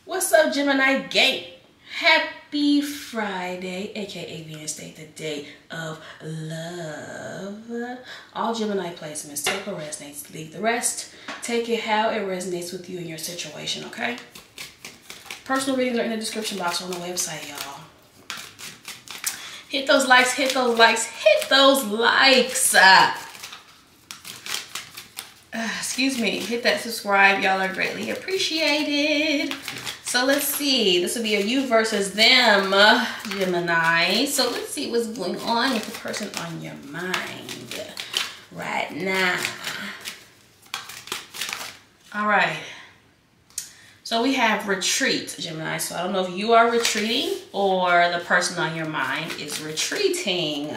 What's up, Gemini gang? Happy Friday, aka Venus Day, the day of love. All Gemini placements, take what resonates, leave the rest. Take it how it resonates with you and your situation, okay? Personal readings are in the description box on the website, y'all. Hit those likes, hit those likes, hit those likes. Excuse me, hit that subscribe. Y'all are greatly appreciated. So let's see, this will be a you versus them, Gemini. So let's see what's going on with the person on your mind right now. All right. So we have retreat, Gemini. So I don't know if you are retreating or the person on your mind is retreating,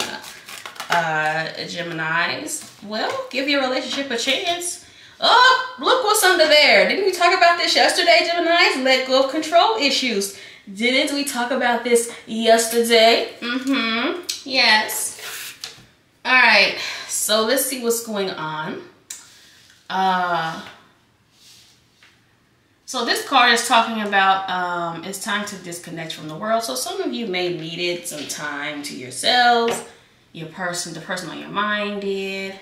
Geminis. Well, give your relationship a chance. Oh, look what's under there. Didn't we talk about this yesterday, Geminis? Let go of control issues. Didn't we talk about this yesterday? Yes. All right. So let's see what's going on. So this card is talking about it's time to disconnect from the world. So some of you may needed some time to yourselves. The person on your mind did.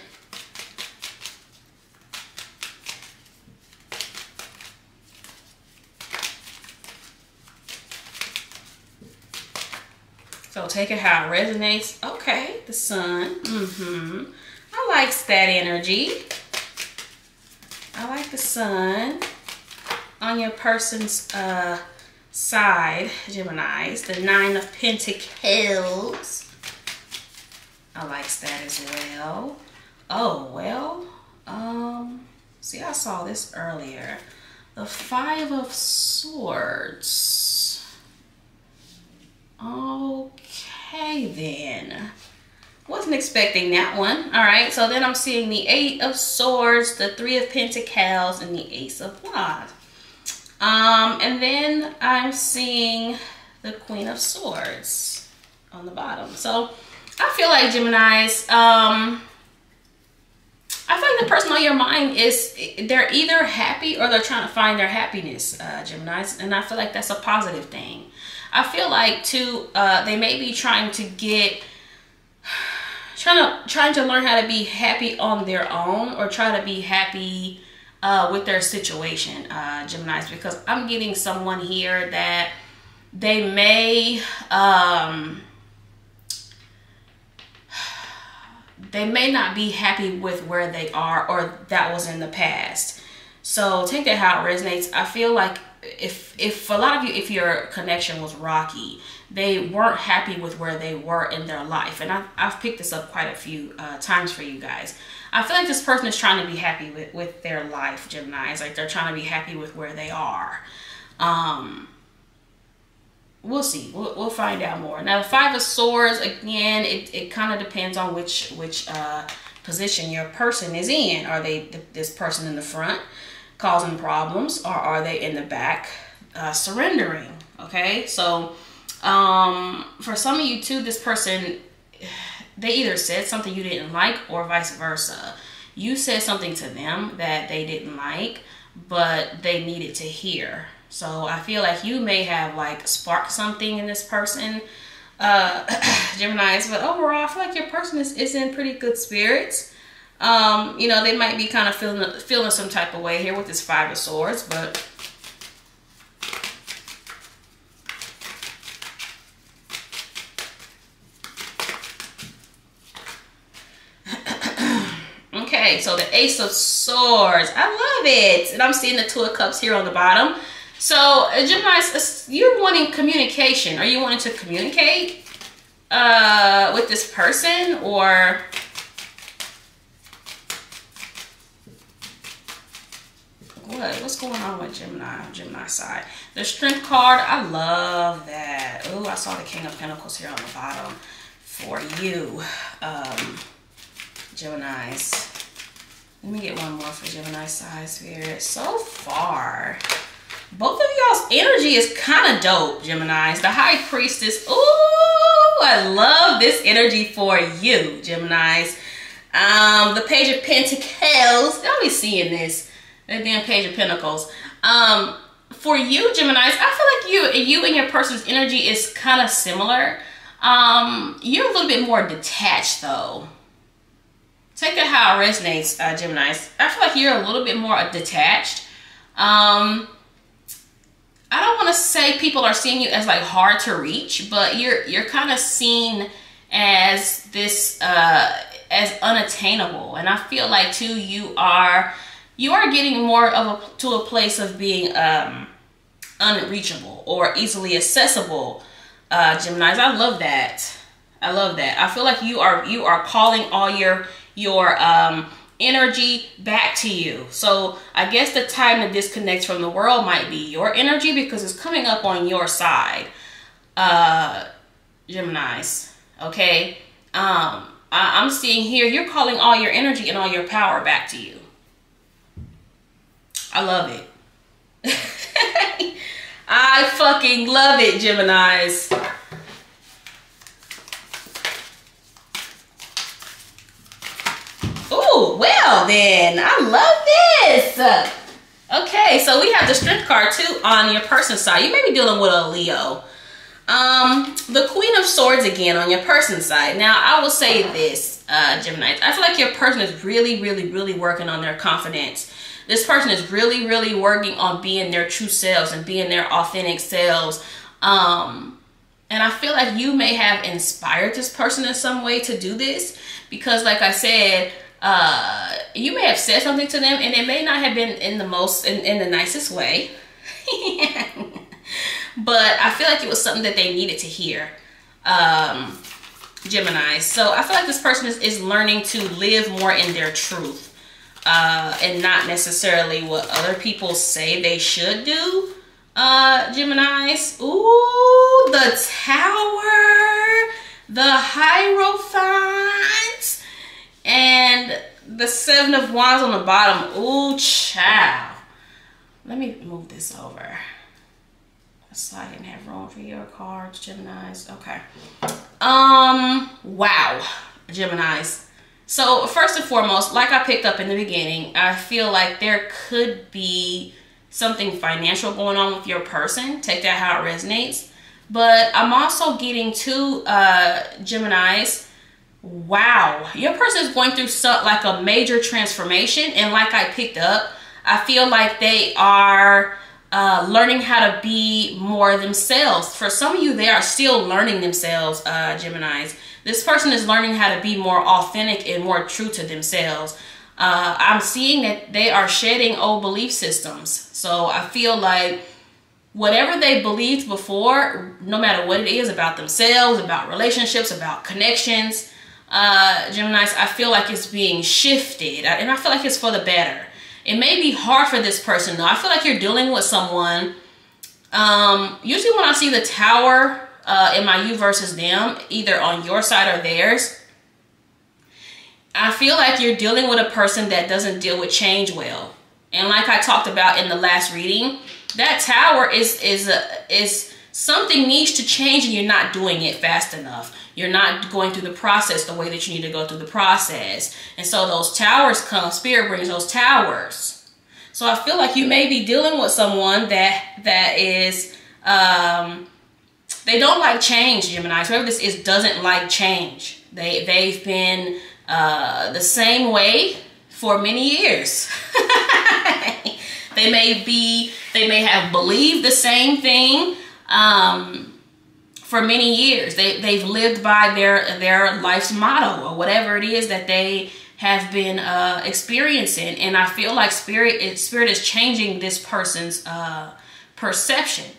So take it how it resonates. Okay, the sun. I like that energy. I like the sun on your person's side, Geminis. The 9 of Pentacles. I like that as well. Oh, well. See, I saw this earlier. The 5 of Swords. Okay, then. Wasn't expecting that one. All right, so then I'm seeing the 8 of Swords, the 3 of Pentacles, and the Ace of Wands. And then I'm seeing the Queen of Swords on the bottom. So I feel like Geminis, I feel like the person on your mind they're either happy or they're trying to find their happiness, Geminis. And I feel like that's a positive thing. I feel like too, they may be trying to learn how to be happy on their own, or try to be happy with their situation, Geminis, because I'm getting someone here that they may not be happy with where they are, or that was in the past. So take that how it resonates. I feel like if a lot of you, if your connection was rocky, they weren't happy with where they were in their life. And I've picked this up quite a few times for you guys. I feel like this person is trying to be happy with their life, Gemini. It's like they're trying to be happy with where they are. We'll see. We'll find out more. Now, the 5 of Swords, again, it kind of depends on which position your person is in. Are they this person in the front causing problems, or are they in the back surrendering? Okay, so for some of you too, this person, they either said something you didn't like, or vice versa. You said something to them that they didn't like, but they needed to hear. So I feel like you may have like sparked something in this person, Geminis, but overall I feel like your person is in pretty good spirits. You know, they might be kind of feeling some type of way here with this 5 of Swords, but okay, so the Ace of Swords, I love it. And I'm seeing the 2 of Cups here on the bottom. So Gemini, you're wanting communication. Are you wanting to communicate with this person, or what's going on with Gemini side? The Strength card, I love that. Oh, I saw the King of Pentacles here on the bottom for you, Geminis. Let me get one more for Gemini side, Spirit. So far, both of y'all's energy is kind of dope, Geminis. The High Priestess, ooh, I love this energy for you, Geminis. The Page of Pentacles, y'all be seeing this. That damn Page of Pentacles. for you, Geminis, I feel like you and your person's energy is kind of similar. You're a little bit more detached though. Take it how it resonates, Geminis. I feel like you're a little bit more detached. I don't want to say people are seeing you as like hard to reach, but you're kind of seen as this as unattainable. And I feel like too you are getting more of to a place of being unreachable or easily accessible, Geminis. I love that. I love that. I feel like you are calling all your energy back to you. So I guess the time to disconnect from the world might be your energy, because it's coming up on your side, Geminis. Okay. I'm seeing here you're calling all your energy and all your power back to you. I love it. I fucking love it, Geminis. Ooh, well then, I love this. Okay, so we have the Strength card too on your person's side. You may be dealing with a Leo. The Queen of Swords again on your person's side. Now, I will say this, Gemini. I feel like your person is really working on their confidence. This person is really working on being their true selves and being their authentic selves. And I feel like you may have inspired this person in some way to do this, because like I said, you may have said something to them and it may not have been in the nicest way. But I feel like it was something that they needed to hear, Gemini. So I feel like this person is learning to live more in their truth, and not necessarily what other people say they should do, Geminis. Ooh, the Tower, the Hierophant, and the Seven of Wands on the bottom. Ooh, child. Let me move this over so I didn't have room for your cards, Geminis. Okay. Wow, Geminis. So first and foremost, like I picked up in the beginning, I feel like there could be something financial going on with your person. Take that how it resonates. But I'm also getting to Geminis. Wow, your person is going through like a major transformation, and like I picked up, I feel like they are learning how to be more themselves. For some of you, they are still learning themselves, Geminis. This person is learning how to be more authentic and more true to themselves. I'm seeing that they are shedding old belief systems. So I feel like whatever they believed before, no matter what it is about themselves, about relationships, about connections, Geminis, I feel like it's being shifted, and I feel like it's for the better. It may be hard for this person though. I feel like you're dealing with someone. Usually when I see the Tower in my you versus them, either on your side or theirs, I feel like you're dealing with a person that doesn't deal with change well. And like I talked about in the last reading, that Tower is something needs to change and you're not doing it fast enough. You're not going through the process the way that you need to go through the process. And so those towers come, Spirit brings those towers. So I feel like you may be dealing with someone that is, they don't like change, Gemini. Whoever this is doesn't like change. They've been the same way for many years. They may have believed the same thing for many years. They've lived by their life's motto or whatever it is that they have been experiencing. And I feel like Spirit is changing this person's perception.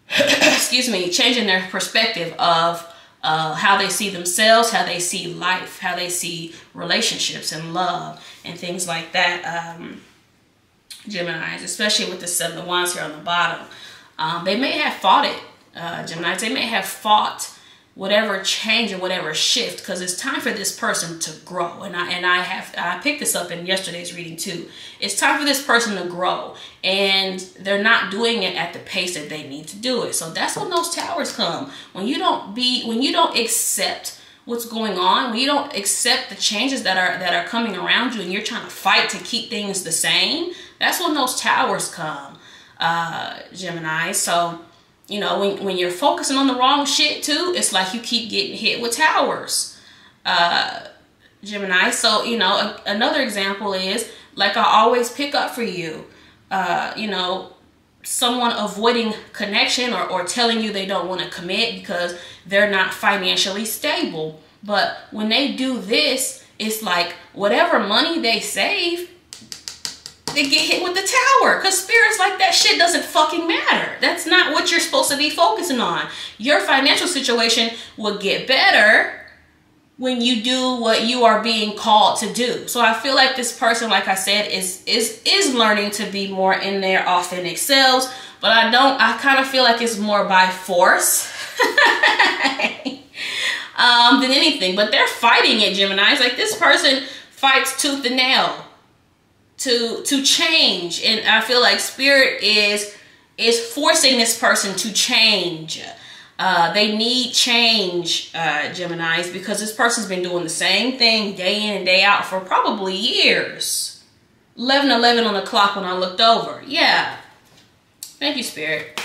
Excuse me, changing their perspective of how they see themselves, how they see life, how they see relationships and love and things like that. Geminis, especially with the Seven of Wands here on the bottom. They may have fought it, Geminis. They may have fought whatever change or whatever shift, because it's time for this person to grow. And I picked this up in yesterday's reading too. It's time for this person to grow, and they're not doing it at the pace that they need to do it. So that's when those towers come. When you don't accept what's going on, when you don't accept the changes that are coming around you, and you're trying to fight to keep things the same, that's when those towers come. Gemini. So, you know, when you're focusing on the wrong shit too, it's like you keep getting hit with towers, Gemini. So, you know, another example is, like I always pick up for you, you know, someone avoiding connection or telling you they don't want to commit because they're not financially stable. But when they do this, it's like whatever money they save, they get hit with the tower, because Spirit's like, that shit doesn't fucking matter. That's not what you're supposed to be focusing on. Your financial situation will get better when you do what you are being called to do. So I feel like this person, like I said, is learning to be more in their authentic selves, but I kind of feel like it's more by force than anything. But they're fighting it, Gemini. It's like this person fights tooth and nail to change, and I feel like Spirit is forcing this person to change. They need change, Geminis, because this person's been doing the same thing day in and day out for probably years. 11:11 on the clock when I looked over. Yeah. Thank you, Spirit.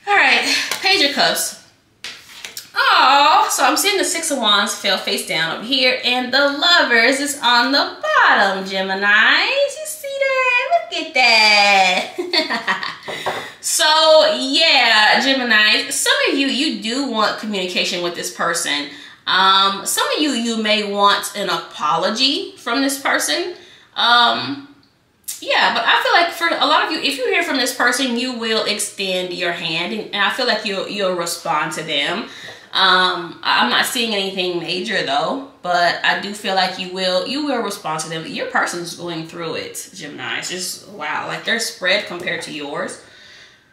All right, Page of Cups. Oh, so I'm seeing the Six of Wands fell face down over here, and the Lovers is on the bottom, Gemini. You see that? Look at that. So yeah, Gemini, some of you do want communication with this person. Some of you may want an apology from this person. Yeah, but I feel like for a lot of you, if you hear from this person, you will extend your hand, and I feel like you'll respond to them. I'm not seeing anything major though, but I do feel like you will respond to them. Your person's going through it, Gemini. It's just, wow, like they're spread compared to yours.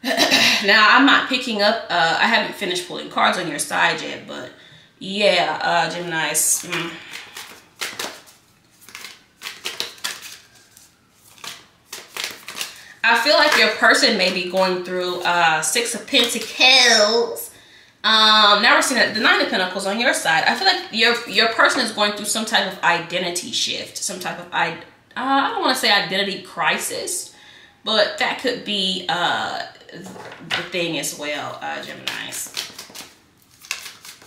Now, I'm not picking up, I haven't finished pulling cards on your side yet, but yeah, Gemini's. I feel like your person may be going through Six of Pentacles. Now we're seeing the Nine of Pentacles on your side. I feel like your person is going through some type of identity shift, some type of I don't want to say identity crisis, but that could be the thing as well, Geminis.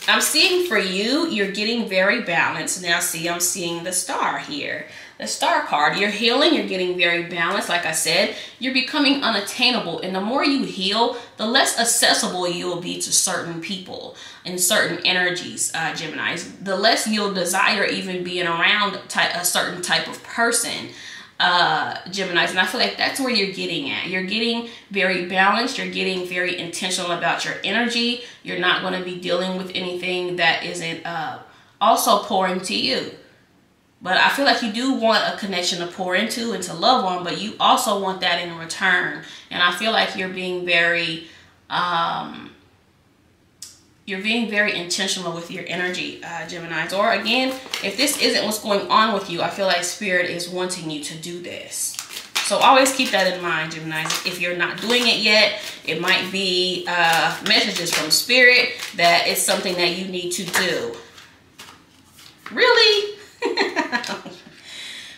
I'm seeing for you, you're getting very balanced. Now see, I'm seeing the Star here. The Star card, you're healing, you're getting very balanced. Like I said, you're becoming unattainable. And the more you heal, the less accessible you will be to certain people and certain energies, Geminis. The less you'll desire even being around a certain type of person, Geminis. And I feel like that's where you're getting at. You're getting very balanced. You're getting very intentional about your energy. You're not going to be dealing with anything that isn't also pouring to you. But I feel like you do want a connection to pour into and to love on, but you also want that in return. And I feel like you're being very intentional with your energy, Geminis. Or again, if this isn't what's going on with you, I feel like Spirit is wanting you to do this. So always keep that in mind, Geminis. If you're not doing it yet, it might be messages from Spirit that it's something that you need to do. Really?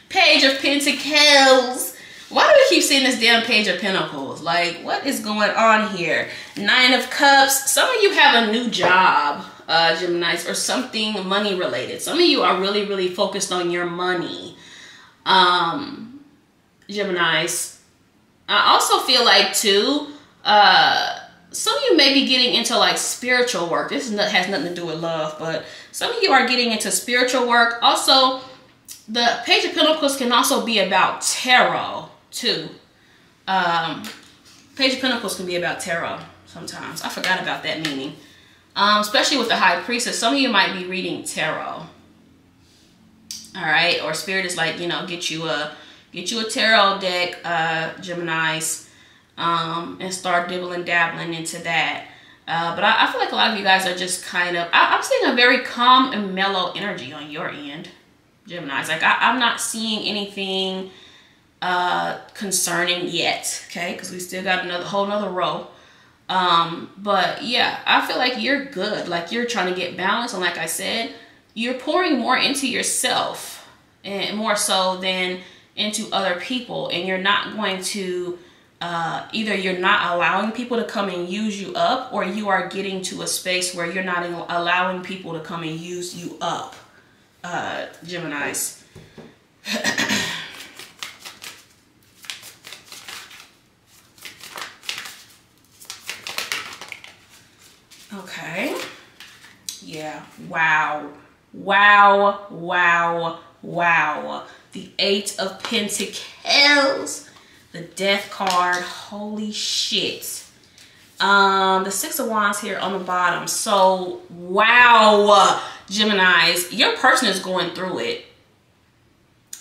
Page of Pentacles. Why do we keep seeing this damn Page of Pentacles? Like, what is going on here? Nine of Cups. Some of you have a new job, Geminis, or something money related. Some of you are really, really focused on your money, Geminis. I also feel like too, some of you may be getting into like spiritual work. This has nothing to do with love, but some of you are getting into spiritual work. Also, the Page of Pentacles can also be about tarot too. Page of Pentacles can be about tarot sometimes. I forgot about that meaning. Especially with the High Priestess. Some of you might be reading tarot. All right, or Spirit is like, you know, get you a tarot deck, Geminis. And start dibbling dabbling into that. But I feel like a lot of you guys are just kind of, I'm seeing a very calm and mellow energy on your end, Geminis. Like I'm not seeing anything concerning yet, okay? Because we still got whole nother row. But yeah, I feel like you're good. Like you're trying to get balance. And like I said, you're pouring more into yourself and more so than into other people. And you're not going to, either you're not allowing people to come and use you up, or you are getting to a space where you're not allowing people to come and use you up, Geminis. Okay. Yeah. Wow. Wow. Wow. Wow. The 8 of Pentacles. The Death card. Holy shit. The 6 of Wands here on the bottom. So, wow, Geminis, your person is going through it.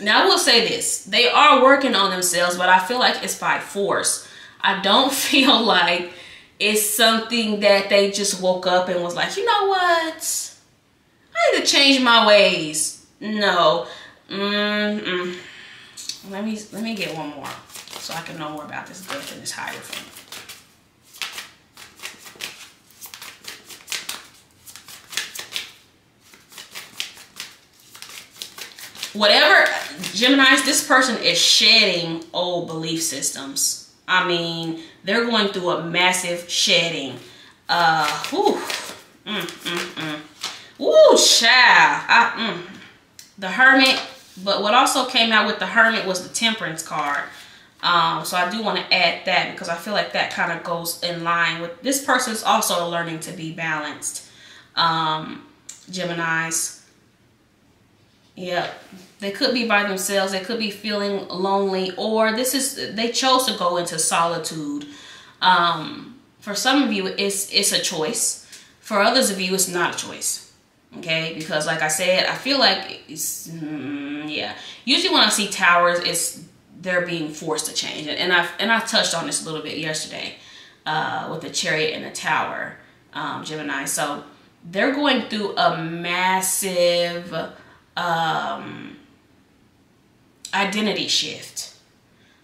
Now, I will say this. They are working on themselves, but I feel like it's by force. I don't feel like it's something that they just woke up and was like, you know what? I need to change my ways. No. Let me get one more so I can know more about this Death and this Hierophant. Whatever, Geminis, this person is shedding old belief systems. I mean, they're going through a massive shedding. Ooh, child. The Hermit. But what also came out with the Hermit was the Temperance card. So I do want to add that because I feel like that kind of goes in line with this person's also learning to be balanced. Geminis. Yep. They could be by themselves. They could be feeling lonely, or they chose to go into solitude. For some of you, it's a choice. For others of you, it's not a choice. Okay, because like I said, I feel like it's yeah. Usually when I see towers, they're being forced to change, and I touched on this a little bit yesterday with the Chariot and the Tower, Gemini. So they're going through a massive identity shift.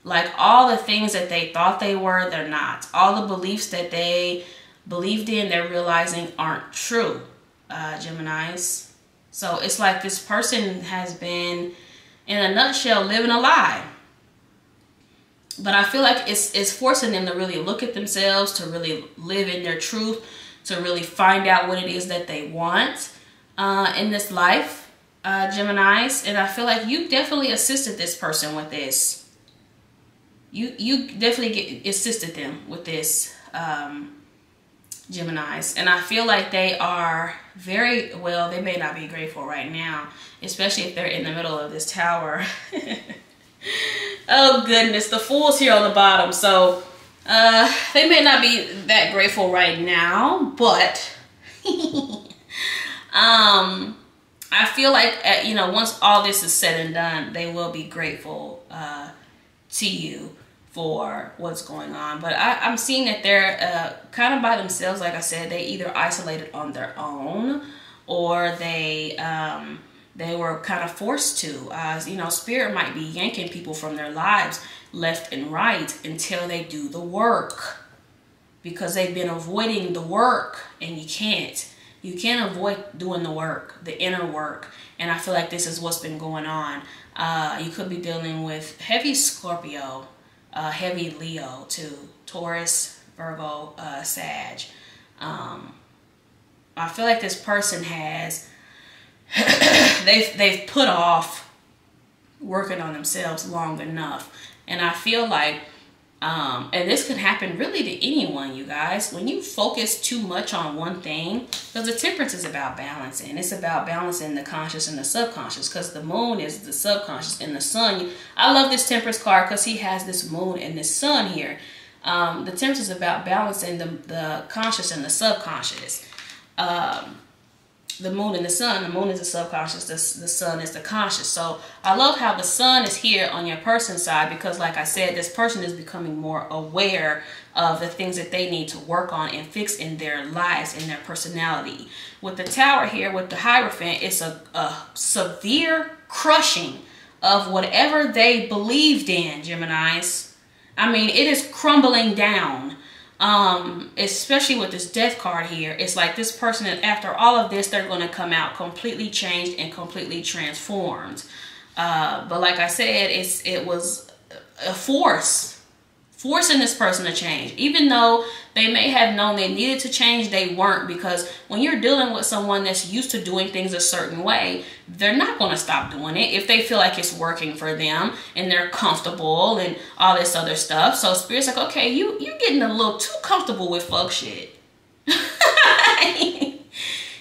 Like all the things that they thought they were, they're not. All the beliefs that they believed in, they're realizing aren't true, Geminis. So it's like this person has been, in a nutshell, living a lie. But I feel like it's forcing them to really look at themselves, to really live in their truth, to really find out what it is that they want in this life. Geminis, and I feel like you definitely assisted this person with this. You definitely assisted them with this, Geminis, and I feel like they are very well. They may not be grateful right now, especially if they're in the middle of this tower. Oh goodness, the Fool's here on the bottom, so they may not be that grateful right now, but I feel like, you know, once all this is said and done, they will be grateful to you for what's going on. But I'm seeing that they're kind of by themselves. Like I said, they either isolated on their own, or they were kind of forced to. You know, Spirit might be yanking people from their lives left and right until they do the work, because they've been avoiding the work, and you can't. You can't avoid doing the work, the inner work. And I feel like this is what's been going on. You could be dealing with heavy Scorpio, heavy Leo too, Taurus, Virgo, Sag. I feel like this person has, they've put off working on themselves long enough. And I feel like, and this could happen really to anyone, you guys, when you focus too much on one thing, because the Temperance is about balancing. It's about balancing the conscious and the subconscious, because the moon is the subconscious, and the sun. I love this Temperance card because he has this moon and this sun here. The Temperance is about balancing the conscious and the subconscious. The moon and the sun. The moon is the subconscious, the sun is the conscious. So I love how the sun is here on your person's side, because like I said, this person is becoming more aware of the things that they need to work on and fix in their lives, in their personality. With the Tower here, with the Hierophant, it's a severe crushing of whatever they believed in, Geminis. I mean, it is crumbling down. Especially with this death card here. It's like this person, after all of this, they're going to come out completely changed and completely transformed. But like I said, it was a forcing this person to change. Even though they may have known they needed to change, they weren't, because when you're dealing with someone that's used to doing things a certain way, they're not going to stop doing it if they feel like it's working for them and they're comfortable and all this other stuff. So Spirit's like, okay, you getting a little too comfortable with fuck shit. You're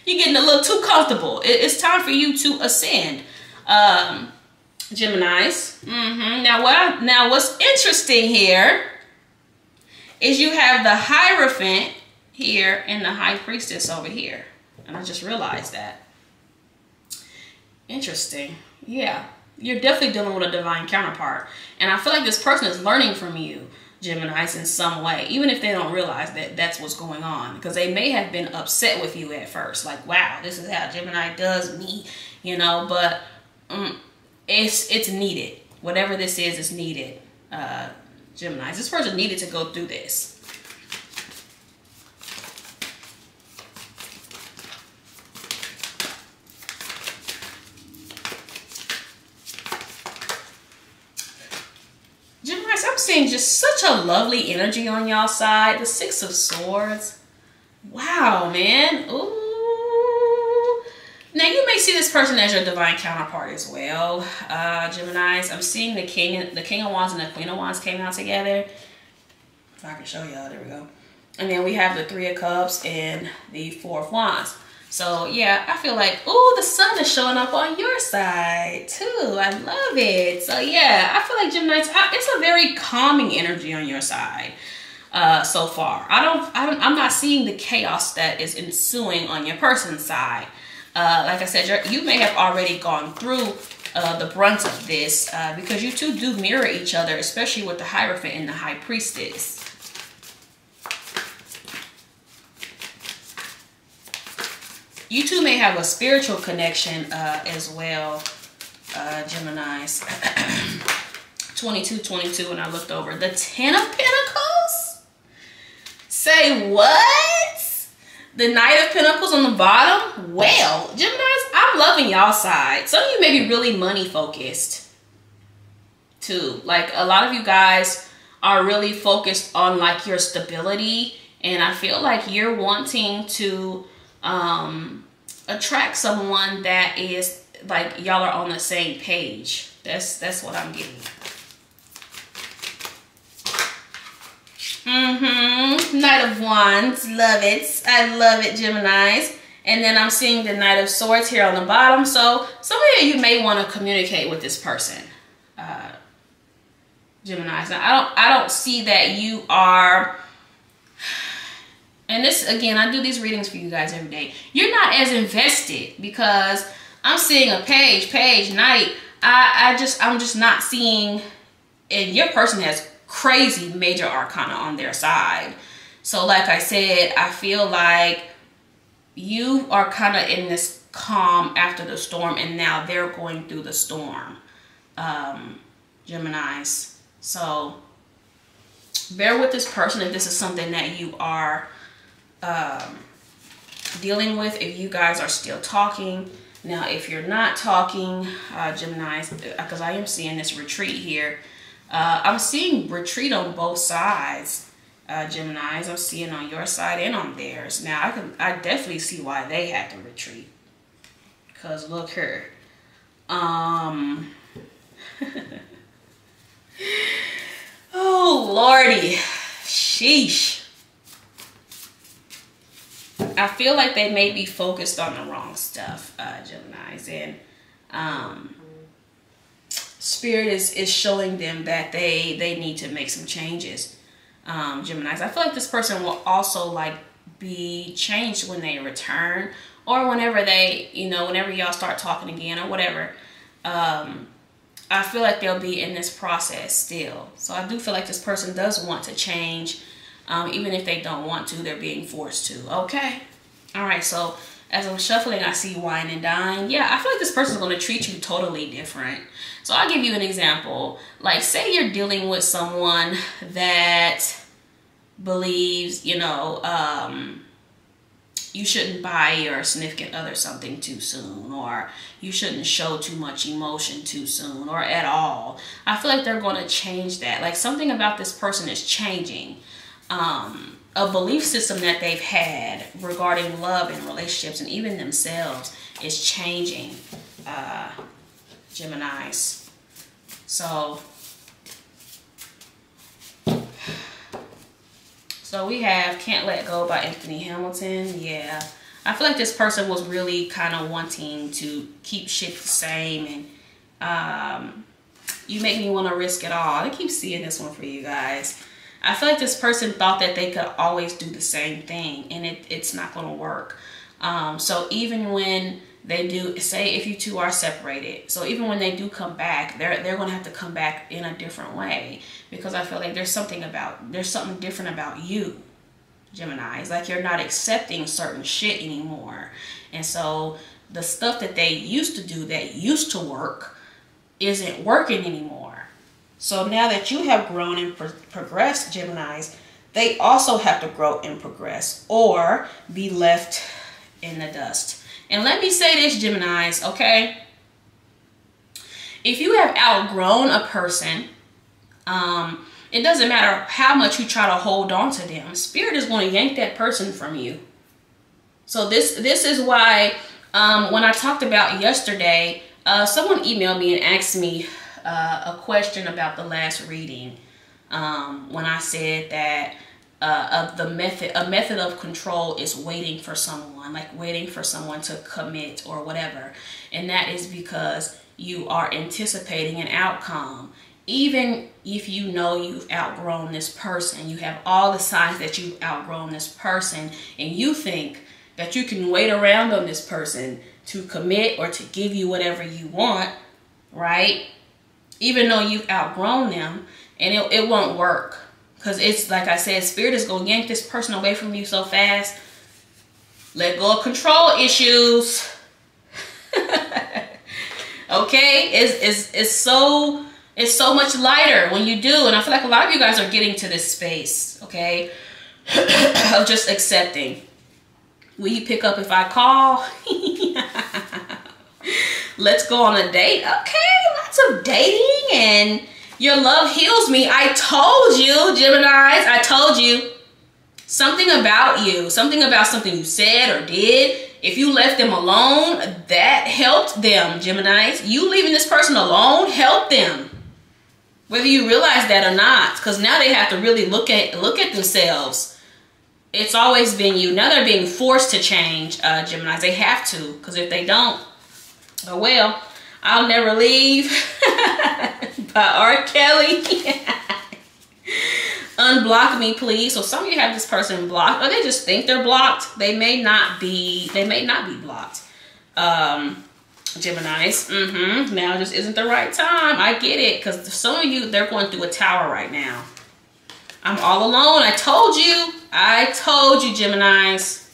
getting a little too comfortable. It's time for you to ascend. Geminis. Now what's interesting here is you have the Hierophant here and the High Priestess over here. And I just realized that. Interesting. Yeah. You're definitely dealing with a divine counterpart. And I feel like this person is learning from you, Geminis, in some way. Even if they don't realize that that's what's going on. Because they may have been upset with you at first. Like, wow, this is how Gemini does me. You know, but it's needed. Whatever this is needed. Geminis. This person needed to go through this. Geminis, I'm seeing just such a lovely energy on y'all side. The Six of Swords. Wow, man. Ooh. Now, you may see this person as your divine counterpart as well, Geminis. I'm seeing the King of Wands and the Queen of Wands came out together. If I can show y'all, there we go. And then we have the Three of Cups and the Four of Wands. So, yeah, I feel like, ooh, the sun is showing up on your side, too. I love it. So, yeah, I feel like, Geminis, it's a very calming energy on your side so far. I'm not seeing the chaos that is ensuing on your person's side. Like I said, you may have already gone through the brunt of this because you two do mirror each other, especially with the Hierophant and the High Priestess. You two may have a spiritual connection as well, Geminis. 22 when I looked over. The Ten of Pentacles? Say what? The Knight of Pentacles on the bottom? Well, Geminis, I'm loving y'all side. Some of you may be really money focused too. Like, a lot of you guys are really focused on like your stability, and I feel like you're wanting to attract someone that is like y'all are on the same page. That's what I'm getting. Knight of Wands, love it. I love it, Geminis. And then I'm seeing the Knight of Swords here on the bottom. So some of you may want to communicate with this person, Geminis. Now I don't see that you are. And this, again, I do these readings for you guys every day. You're not as invested because I'm seeing a page, knight. I'm just not seeing, and your person has crazy major arcana on their side. So like I said, I feel like you are kind of in this calm after the storm, and now they're going through the storm, Geminis. So bear with this person if this is something that you are dealing with, if you guys are still talking. Now, if you're not talking, Geminis, because I am seeing this retreat here. I'm seeing retreat on both sides, Geminis. I'm seeing on your side and on theirs. Now, I definitely see why they had to retreat. Because look here. Oh, Lordy. Sheesh. I feel like they may be focused on the wrong stuff, Geminis. And Spirit is showing them that they need to make some changes, Geminis. I feel like this person will also like be changed when they return, or whenever they, whenever y'all start talking again or whatever. I feel like they'll be in this process still. So I do feel like this person does want to change. Even if they don't want to, they're being forced to. Okay. All right. So as I'm shuffling, I see wine and dine. Yeah, I feel like this person is going to treat you totally different. So I'll give you an example. Like, say you're dealing with someone that believes, you know, you shouldn't buy your significant other something too soon, or you shouldn't show too much emotion too soon, or at all. I feel like they're going to change that. Like something about this person is changing. A belief system that they've had regarding love and relationships and even themselves is changing, Geminis. So we have Can't Let Go by Anthony Hamilton. Yeah. I feel like this person was really kind of wanting to keep shit the same. And you make me want to risk it all. I keep seeing this one for you guys. I feel like this person thought that they could always do the same thing. And it's not going to work. So even when they do, say if you two are separated, so even when they do come back, they're going to have to come back in a different way, because I feel like there's something different about you, Gemini. It's like you're not accepting certain shit anymore. And so the stuff that they used to do that used to work isn't working anymore. So now that you have grown and progressed, Geminis, they also have to grow and progress or be left in the dust. And let me say this, Geminis, okay? If you have outgrown a person, it doesn't matter how much you try to hold on to them. Spirit is going to yank that person from you. So this is why when I talked about yesterday, someone emailed me and asked me a question about the last reading. When I said that a method of control is waiting for someone, like waiting for someone to commit or whatever. And that is because you are anticipating an outcome. Even if you know you've outgrown this person, you have all the signs that you've outgrown this person, and you think that you can wait around on this person to commit or to give you whatever you want, right? Even though you've outgrown them, and it won't work. Because it's, like I said, Spirit is going to yank this person away from you so fast. Let go of control issues. Okay? It's so much lighter when you do. And I feel like a lot of you guys are getting to this space, okay? Of just accepting. Will you pick up if I call? Let's go on a date. Okay, lots of dating and your love heals me. I told you, Geminis, I told you. Something about you, something about something you said or did. If you left them alone, that helped them, Geminis. You leaving this person alone helped them. Whether you realize that or not. Because now they have to really look at themselves. It's always been you. Now they're being forced to change, Geminis. They have to. Because if they don't, oh well. I'll Never Leave by R. Kelly. Unblock me, please. So some of you have this person blocked, or they just think they're blocked. They may not be blocked. Geminis. Now just isn't the right time. I get it. Because some of you, they're going through a tower right now. I'm all alone. I told you. I told you, Geminis.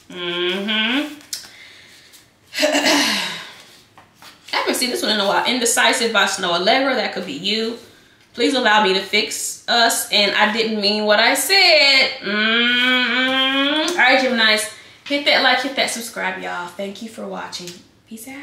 I haven't seen this one in a while. Indecisive by Snow Allegra. That could be you. Please allow me to fix us. And I didn't mean what I said. All right, Geminis. Hit that like, hit that subscribe, y'all. Thank you for watching. Peace out.